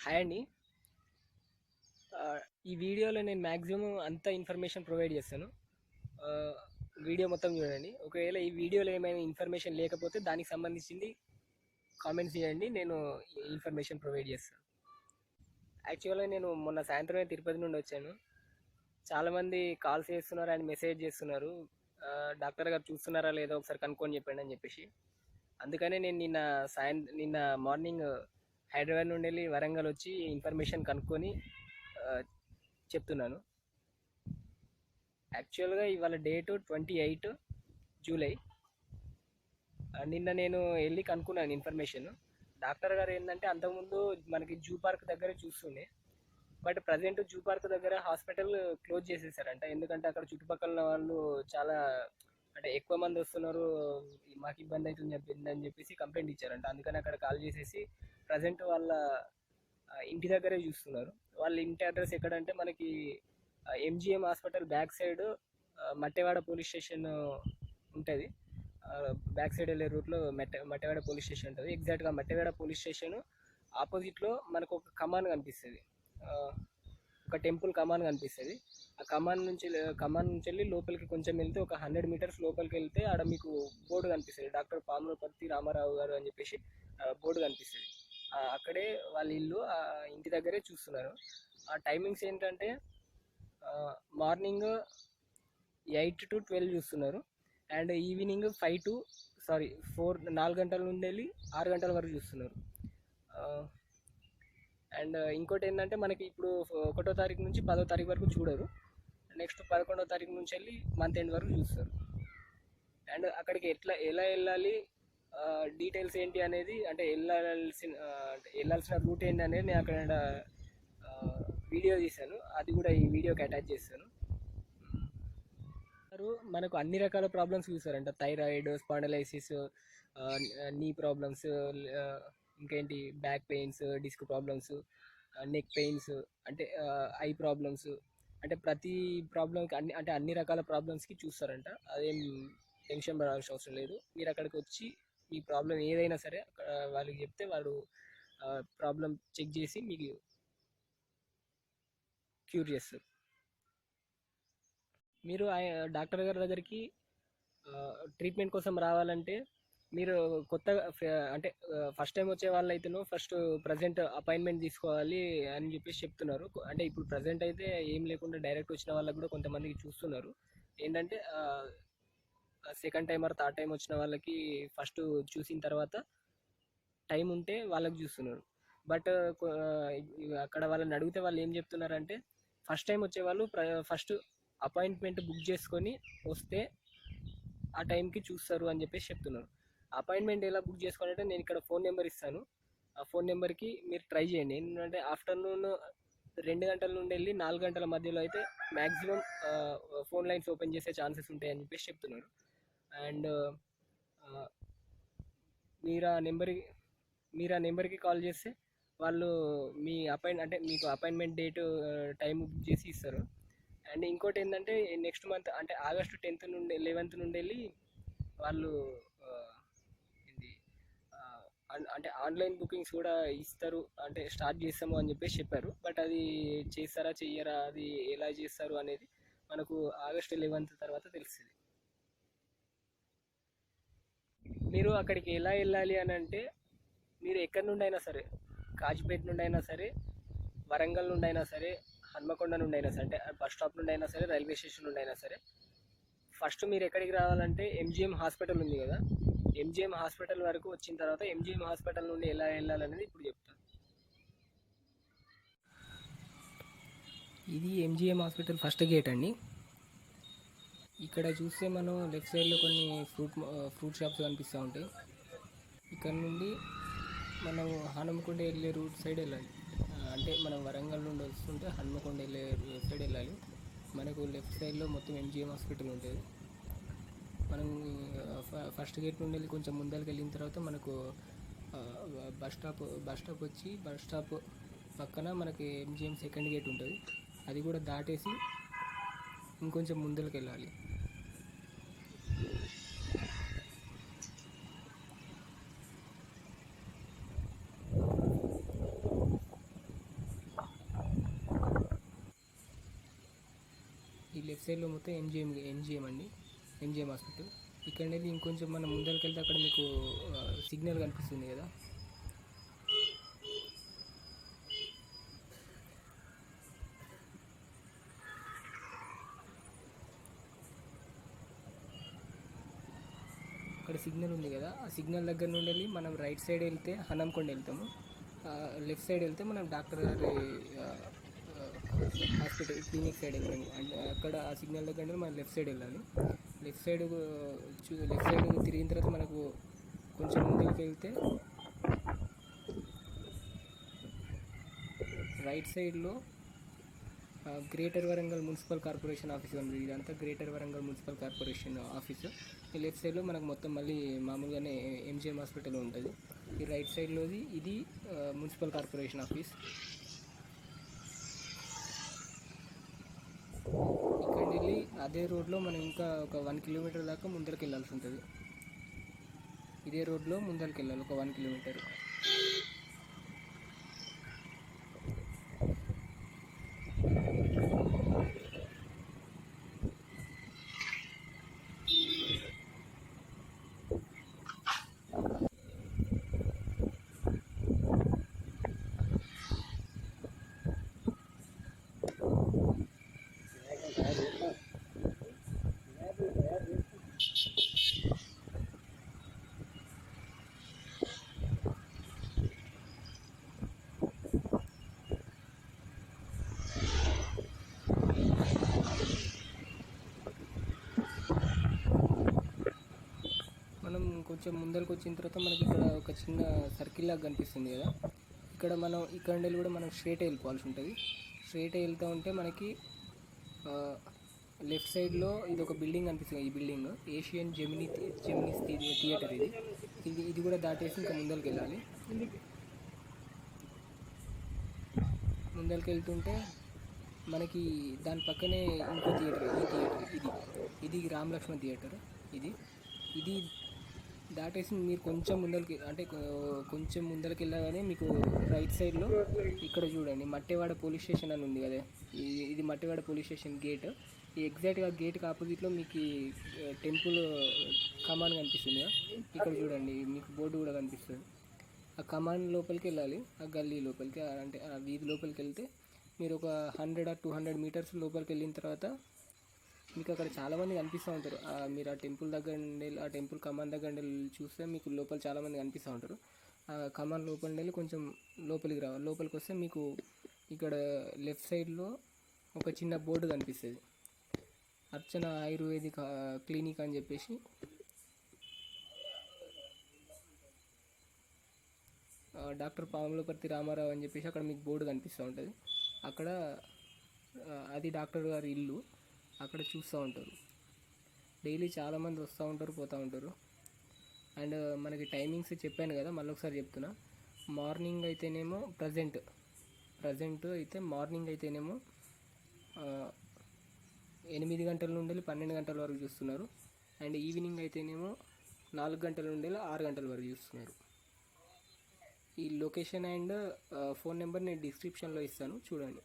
Hi అండి. ఈ వీడియోలో నేను మ్యాక్సిమం అంత ఇన్ఫర్మేషన్ ప్రొవైడ్ చేస్తాను. ఆహ్, వీడియో మొత్తం చూడండి. ఒకవేళ ఈ వీడియోలో ఏమైనా ఇన్ఫర్మేషన్ లేకపోతే దానికి సంబంధించింది కామెంట్స్ చేయండి. నేను ఇన్ఫర్మేషన్ ప్రొవైడ్ చేస్తాను. యాక్చువల్గా నేను మొన్న సాయంత్రమే తిరుపతి నుండి వచ్చాను. చాలామంది కాల్స్ చేస్తున్నారు అండ్ మెసేజ్ చేస్తున్నారు. డాక్టర్ గారు చూస్తున్నారా లేదో ఒకసారి కనుక్కొని చెప్పండి అని చెప్పేసి. అందుకనే నేను నిన్న మార్నింగ్ హైదరాబాద్ నుండి వెళ్ళి వరంగల్ వచ్చి ఇన్ఫర్మేషన్ కనుక్కొని చెప్తున్నాను. యాక్చువల్గా ఇవాళ డేటు 28 జూలై. నిన్న నేను వెళ్ళి కనుక్కున్నాను ఇన్ఫర్మేషన్. డాక్టర్ గారు ఏంటంటే అంతకుముందు మనకి జూ పార్క్ దగ్గర చూస్తుండే, బట్ ప్రజెంట్ జూ పార్క్ దగ్గర హాస్పిటల్ క్లోజ్ చేసేసారంట. ఎందుకంటే అక్కడ చుట్టుపక్కల వాళ్ళు చాలా అంటే ఎక్కువ మంది వస్తున్నారు, మాకు ఇబ్బంది అవుతుందని చెప్పేసి కంప్లైంట్ ఇచ్చారంట. అందుకని అక్కడ కాల్ చేసేసి ప్రజెంట్ వాళ్ళ ఇంటి దగ్గరే చూస్తున్నారు. వాళ్ళ ఇంటి అడ్రస్ ఎక్కడంటే మనకి MGM hospital back side Mattewada police station ఉంటుంది. బ్యాక్ సైడ్ వెళ్ళే రూట్లో మట్టెవాడ పోలీస్ స్టేషన్ ఉంటుంది. ఎగ్జాక్ట్గా మట్టెవాడ పోలీస్ స్టేషన్ ఆపోజిట్లో మనకు ఒక కమాన్ కనిపిస్తుంది, ఒక టెంపుల్ కమాన్ కనిపిస్తుంది. ఆ కమాన్ నుంచి వెళ్ళి లోపలికి కొంచెం వెళ్తే ఒక 100 మీటర్స్ లోపలికి వెళ్తే ఆడ మీకు బోర్డు కనిపిస్తుంది, డాక్టర్ పాములపర్తి రామారావు గారు అని చెప్పేసి బోర్డు కనిపిస్తుంది. అక్కడే వాళ్ళ ఇల్లు, ఆ ఇంటి దగ్గరే చూస్తున్నారు. ఆ టైమింగ్స్ ఏంటంటే మార్నింగ్ 8 to 12 చూస్తున్నారు అండ్ ఈవినింగ్ 4 గంటల నుండి వెళ్ళి 6 గంటల వరకు చూస్తున్నారు. అండ్ ఇంకోటి ఏంటంటే మనకి ఇప్పుడు 1వ తారీఖు నుంచి 10వ తారీఖు వరకు చూడరు. నెక్స్ట్ 11వ తారీఖు నుంచి వెళ్ళి మంత్ ఎండ్ వరకు చూస్తారు. అండ్ అక్కడికి ఎలా వెళ్ళాలి, డీటెయిల్స్ ఏంటి అనేది, అంటే వెళ్ళాల్సిన రూట్ ఏంటి అనేది నేను అక్కడ వీడియో తీశాను. అది కూడా ఈ వీడియోకి అటాచ్ చేస్తాను. మనకు అన్ని రకాల ప్రాబ్లమ్స్ చూసారంట, థైరాయిడ్, స్పాండలైసిస్, నీ ప్రాబ్లమ్స్, ఇంకేంటి back pains, disc problems, neck pains, అంటే ఐ ప్రాబ్లమ్స్, అంటే ప్రతి ప్రాబ్లంకి అన్ని రకాల ప్రాబ్లమ్స్కి చూస్తారంట. అదేం టెన్షన్ పడాల్సిన అవసరం లేదు. మీరు అక్కడికి వచ్చి మీ ప్రాబ్లం ఏదైనా సరే వాళ్ళకి చెప్తే వాళ్ళు ప్రాబ్లం చెక్ చేసి మీకు క్యూర్ చేస్తారు. మీరు డాక్టర్ గారి దగ్గరికి ట్రీట్మెంట్ కోసం రావాలంటే మీరు కొత్తగా అంటే ఫస్ట్ టైం వచ్చే వాళ్ళు అయితేనో ఫస్ట్ ప్రజెంట్ అపాయింట్మెంట్ తీసుకోవాలి అని చెప్పేసి చెప్తున్నారు. అంటే ఇప్పుడు ప్రజెంట్ అయితే ఏం లేకుండా డైరెక్ట్ వచ్చిన వాళ్ళకి కూడా కొంతమందికి చూస్తున్నారు. ఏంటంటే second time or third time వచ్చిన వాళ్ళకి ఫస్ట్ చూసిన తర్వాత టైం ఉంటే వాళ్ళకి చూస్తున్నారు. బట్ అక్కడ వాళ్ళని అడిగితే వాళ్ళు ఏం చెప్తున్నారంటే ఫస్ట్ టైం వచ్చే వాళ్ళు ఫస్ట్ అపాయింట్మెంట్ బుక్ చేసుకొని వస్తే ఆ టైంకి చూస్తారు అని చెప్పేసి చెప్తున్నారు. అపాయింట్మెంట్ ఎలా బుక్ చేసుకోవాలంటే నేను ఇక్కడ ఫోన్ నెంబర్ ఇస్తాను. ఆ ఫోన్ నెంబర్కి మీరు ట్రై చేయండి. ఏంటంటే ఆఫ్టర్నూన్ 2 గంటల నుండి వెళ్ళి 4 గంటల మధ్యలో అయితే మ్యాక్సిమం ఫోన్ లైన్స్ ఓపెన్ చేసే ఛాన్సెస్ ఉంటాయని చెప్పేసి చెప్తున్నారు. అండ్ మీరు ఆ నెంబర్కి కాల్ చేస్తే వాళ్ళు మీ మీకు అపాయింట్మెంట్ డేట్ టైం బుక్ చేసి ఇస్తారు. అండ్ ఇంకోటి ఏంటంటే నెక్స్ట్ మంత్ అంటే ఆగస్టు 10th నుండి 11th నుండి వెళ్ళి వాళ్ళు అంటే ఆన్లైన్ బుకింగ్స్ కూడా ఇస్తారు, అంటే స్టార్ట్ చేస్తాము అని చెప్పేసి చెప్పారు. బట్ అది చేస్తారా చెయ్యరా, అది ఎలా చేస్తారు అనేది మనకు ఆగస్టు 11th తర్వాత తెలుస్తుంది. మీరు అక్కడికి ఎలా వెళ్ళాలి అని అంటే మీరు ఎక్కడి నుండి అయినా సరే, కాజిపేట నుండి అయినా సరే, వరంగల్ నుండి అయినా సరే, హన్మకొండ నుండి అయినా సరే, అంటే బస్ స్టాప్ నుండి అయినా సరే, రైల్వే స్టేషన్ నుండి అయినా సరే, ఫస్ట్ మీరు ఎక్కడికి రావాలంటే ఎంజిఎం హాస్పిటల్ ఉంది కదా, ఎంజిఎం హాస్పిటల్ వరకు వచ్చిన తర్వాత ఎంజిఎం హాస్పిటల్ నుండి ఎలా వెళ్ళాలనేది ఇప్పుడు చెప్తాను. ఇది ఎంజిఎం హాస్పిటల్ ఫస్ట్ గేట్ అండి. ఇక్కడ చూస్తే మనం లెఫ్ట్ సైడ్లో కొన్ని ఫ్రూట్ షాప్స్ కనిపిస్తూ ఉంటాయి. ఇక్కడ నుండి మనం హనుమకొండ వెళ్ళే రూట్ సైడ్ వెళ్ళాలి. అంటే మనం వరంగల్ నుండి వస్తుంటే హనుమకొండ వెళ్ళే సైడ్ వెళ్ళాలి. మనకు లెఫ్ట్ సైడ్లో మొత్తం ఎంజిఎం హాస్పిటల్ ఉంటుంది. మనం ఫస్ట్ గేట్ నుండి వెళ్ళి కొంచెం ముందరికి వెళ్ళిన తర్వాత మనకు బస్ స్టాప్ వచ్చి బస్ స్టాప్ పక్కన మనకి ఎంజిఎం సెకండ్ గేట్ ఉంటుంది. అది కూడా దాటేసి ఇంకొంచెం ముందరికి వెళ్ళాలి. లెఫ్ట్ సైడ్లో మొత్తం ఎంజిఎం అండి, ఎంజిఎం హాస్పిటల్. ఇక్కడ నుంచి ఇంకొంచెం మనం ముందరికి వెళ్తే అక్కడ మీకు సిగ్నల్ కనిపిస్తుంది కదా, అక్కడ సిగ్నల్ ఉంది కదా, ఆ సిగ్నల్ దగ్గర నుండి వెళ్ళి మనం రైట్ సైడ్ వెళ్తే హనంకొండ వెళ్తాము, లెఫ్ట్ సైడ్ వెళ్తే మనం డాక్టర్ గారి హాస్పిటల్ క్లినిక్ సైడ్ వెళ్తాము. అంటే అక్కడ ఆ సిగ్నల్ దగ్గర మనం లెఫ్ట్ సైడ్ వెళ్ళాలి. లెఫ్ట్ సైడ్ తిరిగిన తర్వాత మనకు కొంచెం ముందుకు వెళ్తే రైట్ సైడ్లో greater Warangal municipal corporation office ఉంది. ఇదంతా greater Warangal municipal corporation office. ఈ లెఫ్ట్ సైడ్లో మనకు మొత్తం మళ్ళీ మామూలుగానే ఎంజిఎం హాస్పిటల్ ఉంటుంది. ఈ రైట్ సైడ్లోది ఇది మున్సిపల్ కార్పొరేషన్ ఆఫీస్. ఇక్కడ వెళ్ళి అదే రోడ్లో మనం ఇంకా ఒక 1 కిలోమీటర్ దాకా ముందరికి వెళ్ళాల్సి ఉంటుంది. ఇదే రోడ్లో ముందరికి వెళ్ళాలి ఒక 1 కిలోమీటర్. మనం కొంచెం ముందరికి వచ్చిన తర్వాత మనకి ఇక్కడ ఒక చిన్న సర్కిల్ లాగా కనిపిస్తుంది కదా, ఇక్కడ మనం ఇక్కడ నుండి కూడా మనం స్ట్రైట్ వెళ్ళిపోవాల్సి ఉంటుంది. స్ట్రైట్ వెళ్తూ ఉంటే మనకి లెఫ్ట్ సైడ్లో ఇది ఒక బిల్డింగ్ కనిపిస్తుంది. ఈ బిల్డింగ్ ఏషియన్ జెమినీస్ థియేటర్. ఇది కూడా దాటేసి ఇంకా ముందరికి వెళ్ళాలి. ముందరికి వెళ్తుంటే మనకి దాని పక్కనే ఇంకో థియేటర్, ఇది రామ్ లక్ష్మణ్ థియేటర్. ఇది దాటేసి మీరు కొంచెం ముందరికి అంటే కొంచెం ముందరికి వెళ్ళగానే మీకు రైట్ సైడ్లో ఇక్కడ చూడండి మట్టెవాడ పోలీస్ స్టేషన్ అని ఉంది కదా, ఇది మట్టెవాడ పోలీస్ స్టేషన్ గేట్. ఈ ఎగ్జాక్ట్గా గేట్కి ఆపోజిట్లో మీకు టెంపుల్ కమాన్ కనిపిస్తుంది కదా, ఇక్కడ చూడండి మీకు బోర్డు కూడా కనిపిస్తుంది. ఆ కమాన్ లోపలికి వెళ్ళాలి, ఆ గల్లీ లోపలికి, అంటే ఆ వీధి లోపలికి వెళ్తే మీరు ఒక 100 or 200 మీటర్స్ లోపలికి వెళ్ళిన తర్వాత మీకు అక్కడ చాలామంది కనిపిస్తూ ఉంటారు. మీరు ఆ టెంపుల్ దగ్గర నుండి ఆ టెంపుల్ కమాన్ దగ్గర నుండి చూస్తే మీకు లోపల చాలామంది కనిపిస్తూ ఉంటారు. ఆ కమాన్ లోపల నుండి కొంచెం లోపలికి రావాలి. లోపలికి వస్తే మీకు ఇక్కడ లెఫ్ట్ సైడ్లో ఒక చిన్న బోర్డు కనిపిస్తుంది, అర్చన ఆయుర్వేదిక్ క్లినిక్ అని చెప్పేసి. డాక్టర్ పాములపర్తి రామారావు అని చెప్పేసి అక్కడ మీకు బోర్డు కనిపిస్తూ ఉంటుంది. అక్కడ అది డాక్టర్ గారి ఇల్లు, అక్కడ చూస్తూ ఉంటారు. డైలీ చాలామంది వస్తూ ఉంటారు, పోతూ ఉంటారు. అండ్ మనకి టైమింగ్స్ చెప్పాను కదా, మళ్ళీ ఒకసారి చెప్తున్నా. మార్నింగ్ అయితేనేమో ప్రజెంట్ అయితే మార్నింగ్ అయితేనేమో 8 గంటల నుండి 12 గంటల వరకు చూస్తున్నారు. అండ్ ఈవినింగ్ అయితేనేమో 4 గంటల నుండి 6 గంటల వరకు చూస్తున్నారు. ఈ లొకేషన్ అండ్ ఫోన్ నెంబర్ నేను డిస్క్రిప్షన్లో ఇస్తాను, చూడండి.